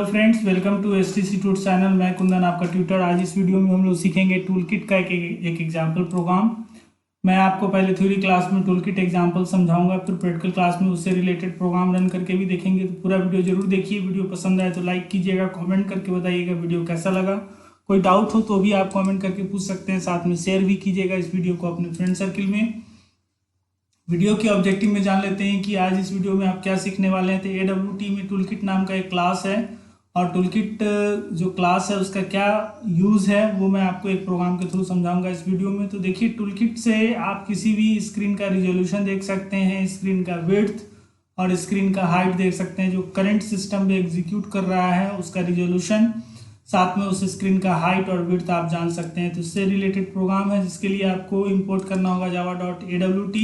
Friends, welcome to STC टूट channel. मैं कुंदन आपका ट्यूटर। आज इस वीडियो में हम लोग सीखेंगे टूलकिट का एक एग्जाम्पल प्रोग्राम। मैं आपको पहले थ्योरी क्लास में टूलकिट एग्जाम्पल समझाऊंगा, फिर प्रैक्टिकल क्लास में उससे रिलेटेड प्रोग्राम रन करके भी देखेंगे। तो पूरा वीडियो जरूर देखिए। वीडियो पसंद आए तो लाइक कीजिएगा, कॉमेंट करके बताइएगा वीडियो कैसा लगा। कोई डाउट हो तो भी आप कॉमेंट करके पूछ सकते हैं। साथ में शेयर भी कीजिएगा इस वीडियो को अपने फ्रेंड सर्किल में। वीडियो के ऑब्जेक्टिव में जान लेते हैं कि आज इस वीडियो में आप क्या सीखने वाले हैं। तो AWT में टूलकिट नाम का एक क्लास है, और टूलकिट जो क्लास है उसका क्या यूज़ है वो मैं आपको एक प्रोग्राम के थ्रू समझाऊंगा इस वीडियो में। तो देखिए, टूलकिट से आप किसी भी स्क्रीन का रिजोल्यूशन देख सकते हैं, स्क्रीन का विड्थ और स्क्रीन का हाइट देख सकते हैं। जो करंट सिस्टम में एग्जीक्यूट कर रहा है उसका रिजोल्यूशन, साथ में उस स्क्रीन का हाइट और विड्थ आप जान सकते हैं। तो इससे रिलेटेड प्रोग्राम है, जिसके लिए आपको इंपोर्ट करना होगा java.awt,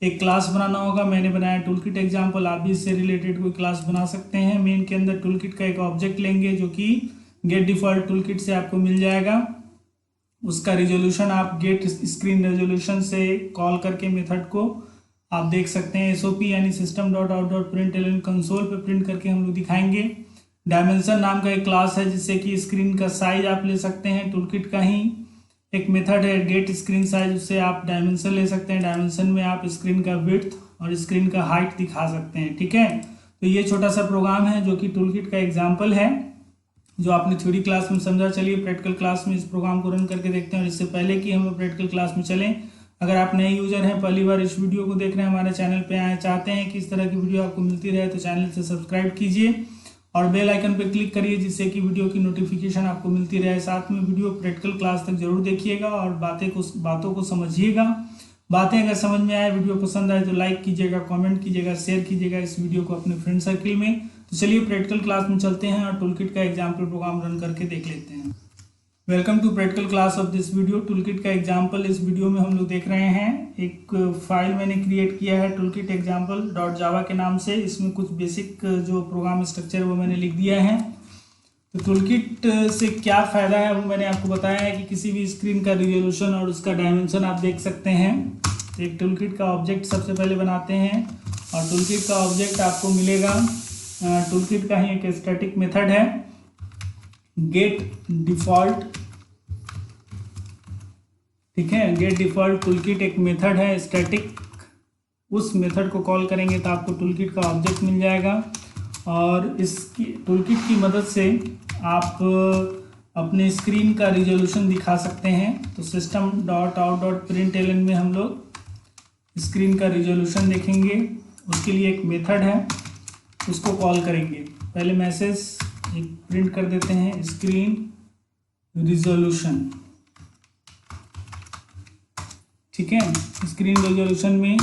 एक क्लास बनाना होगा। मैंने बनाया टूलकिट एग्जाम्पल, आप भी इससे रिलेटेड कोई क्लास बना सकते हैं। मेन के अंदर टूलकिट का एक ऑब्जेक्ट लेंगे जो कि गेट डिफॉल्ट टूलकिट से आपको मिल जाएगा। उसका रिजोल्यूशन आप गेट स्क्रीन रेजोल्यूशन से कॉल करके मेथड को आप देख सकते हैं। SOP यानी system.out.println कंसोल पे प्रिंट करके हम लोग दिखाएंगे। डायमेंशन नाम का एक क्लास है, जिससे कि स्क्रीन का साइज आप ले सकते हैं। टूलकिट का ही एक मेथड है गेट स्क्रीन साइज, उससे आप डायमेंशन ले सकते हैं। डायमेंशन में आप स्क्रीन का विड्थ और स्क्रीन का हाइट दिखा सकते हैं। ठीक है, तो ये छोटा सा प्रोग्राम है जो कि टूलकिट का एग्जांपल है, जो आपने थ्योरी क्लास में समझा। चलिए प्रैक्टिकल क्लास में इस प्रोग्राम को रन करके देखते हैं। और इससे पहले कि हम प्रैक्टिकल क्लास में चलें, अगर आप नए यूजर हैं, पहली बार इस वीडियो को देख रहे हैं, हमारे चैनल पर आए, चाहते हैं कि इस तरह की वीडियो आपको मिलती रहे, तो चैनल से सब्सक्राइब कीजिए और बेल आइकन पर क्लिक करिए, जिससे कि वीडियो की नोटिफिकेशन आपको मिलती रहे। साथ में वीडियो प्रैक्टिकल क्लास तक जरूर देखिएगा और बातों को समझिएगा। बातें अगर समझ में आए, वीडियो पसंद आए तो लाइक कीजिएगा, कमेंट कीजिएगा, शेयर कीजिएगा इस वीडियो को अपने फ्रेंड सर्किल में। तो चलिए प्रैक्टिकल क्लास में चलते हैं और टूलकिट का एग्जाम्पल प्रोग्राम रन करके देख लेते हैं। Welcome to practical class of this video. Toolkit का एग्जाम्पल इस वीडियो में हम लोग देख रहे हैं। एक फाइल मैंने क्रिएट किया है टूलकिट एग्जाम्पल .java के नाम से। इसमें कुछ बेसिक जो प्रोग्राम स्ट्रक्चर वो मैंने लिख दिया है। तो टूलकिट से क्या फ़ायदा है वो मैंने आपको बताया है कि किसी भी स्क्रीन का रिजोल्यूशन और उसका डायमेंशन आप देख सकते हैं। तो एक टूलकिट का ऑब्जेक्ट सबसे पहले बनाते हैं, और टूलकिट का ऑब्जेक्ट आपको मिलेगा। टूलकिट का ही एक स्टैटिक मेथड है गेट डिफॉल्ट। ठीक है, गेट डिफॉल्ट टूलकिट एक मेथड है स्टैटिक। उस मेथड को कॉल करेंगे तो आपको टूलकिट का ऑब्जेक्ट मिल जाएगा, और इसकी टूलकिट की मदद से आप अपने स्क्रीन का रिजोल्यूशन दिखा सकते हैं। तो system.out.println में हम लोग स्क्रीन का रिजोल्यूशन देखेंगे। उसके लिए एक मेथड है, उसको कॉल करेंगे। पहले मैसेज एक प्रिंट कर देते हैं, स्क्रीन रिजोल्यूशन। ठीक है, स्क्रीन रेजोल्यूशन में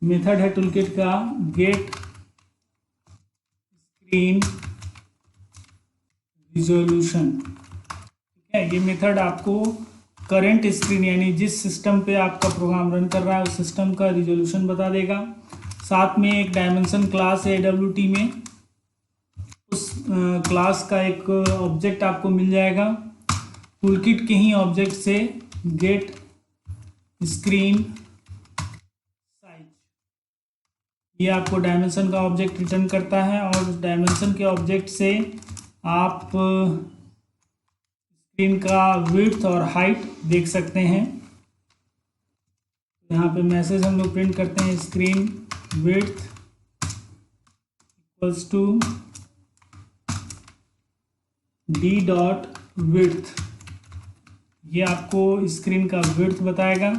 मेथड है टूलकिट का गेट स्क्रीन रिजोल्यूशन। ठीक है, ये मेथड आपको करंट स्क्रीन यानी जिस सिस्टम पे आपका प्रोग्राम रन कर रहा है उस सिस्टम का रिजोल्यूशन बता देगा। साथ में एक डायमेंशन क्लास है AWT में, उस क्लास का एक ऑब्जेक्ट आपको मिल जाएगा। टूलकिट के ही ऑब्जेक्ट से गेट स्क्रीन साइज, ये आपको डायमेंशन का ऑब्जेक्ट रिटर्न करता है, और डायमेंशन के ऑब्जेक्ट से आप स्क्रीन का विड्थ और हाइट देख सकते हैं। यहाँ पे मैसेज हम लोग प्रिंट करते हैं, screen width equals to d.width। ये आपको स्क्रीन का विड्थ बताएगा।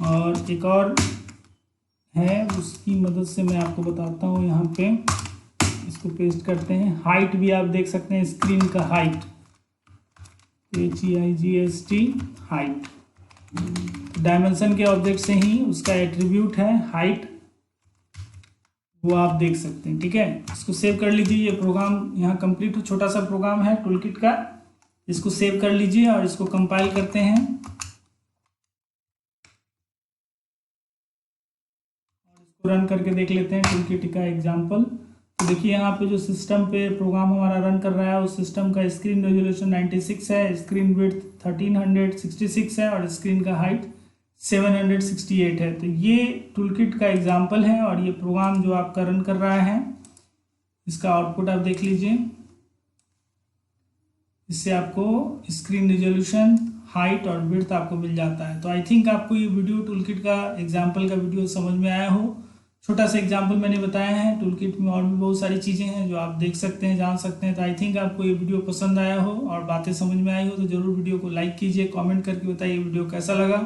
और एक और है, उसकी मदद से मैं आपको बताता हूँ। यहाँ पे इसको पेस्ट करते हैं। हाइट भी आप देख सकते हैं, स्क्रीन का हाइट HEIGST हाइट। डायमेंशन के ऑब्जेक्ट से ही उसका एट्रीब्यूट है हाइट, वो आप देख सकते हैं। ठीक है, इसको सेव कर लीजिए। ये प्रोग्राम यहाँ कंप्लीट, छोटा सा प्रोग्राम है टूलकिट का। इसको सेव कर लीजिए और इसको कंपाइल करते हैं और इसको रन करके देख लेते हैं टूलकिट का एग्जांपल। तो देखिए, यहाँ पे जो सिस्टम पे प्रोग्राम हमारा रन कर रहा है उस सिस्टम का स्क्रीन रेजोल्यूशन 96 है, स्क्रीन विड्थ 1366 है और स्क्रीन का हाइट 768 है। तो ये टूलकिट का एग्जांपल है, और ये प्रोग्राम जो आपका रन कर रहा है इसका आउटपुट आप देख लीजिए। इससे आपको स्क्रीन रिजोल्यूशन, हाइट और विड्थ आपको मिल जाता है। तो आई थिंक आपको ये वीडियो टूलकिट का एग्जाम्पल का वीडियो समझ में आया हो। छोटा सा एग्जाम्पल मैंने बताया है। टूलकिट में और भी बहुत सारी चीज़ें हैं जो आप देख सकते हैं, जान सकते हैं। तो आई थिंक आपको ये वीडियो पसंद आया हो और बातें समझ में आई हो तो ज़रूर वीडियो को लाइक कीजिए, कमेंट करके बताइए वीडियो कैसा लगा।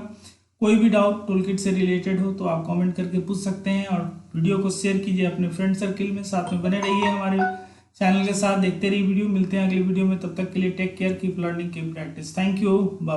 कोई भी डाउट टूलकिट से रिलेटेड हो तो आप कमेंट करके पूछ सकते हैं, और वीडियो को शेयर कीजिए अपने फ्रेंड सर्किल में। साथ में बने रहिए हमारे चैनल के साथ, देखते रहिए वीडियो। मिलते हैं अगली वीडियो में, तब तक के लिए take care, keep learning, keep practice. Thank you, bye.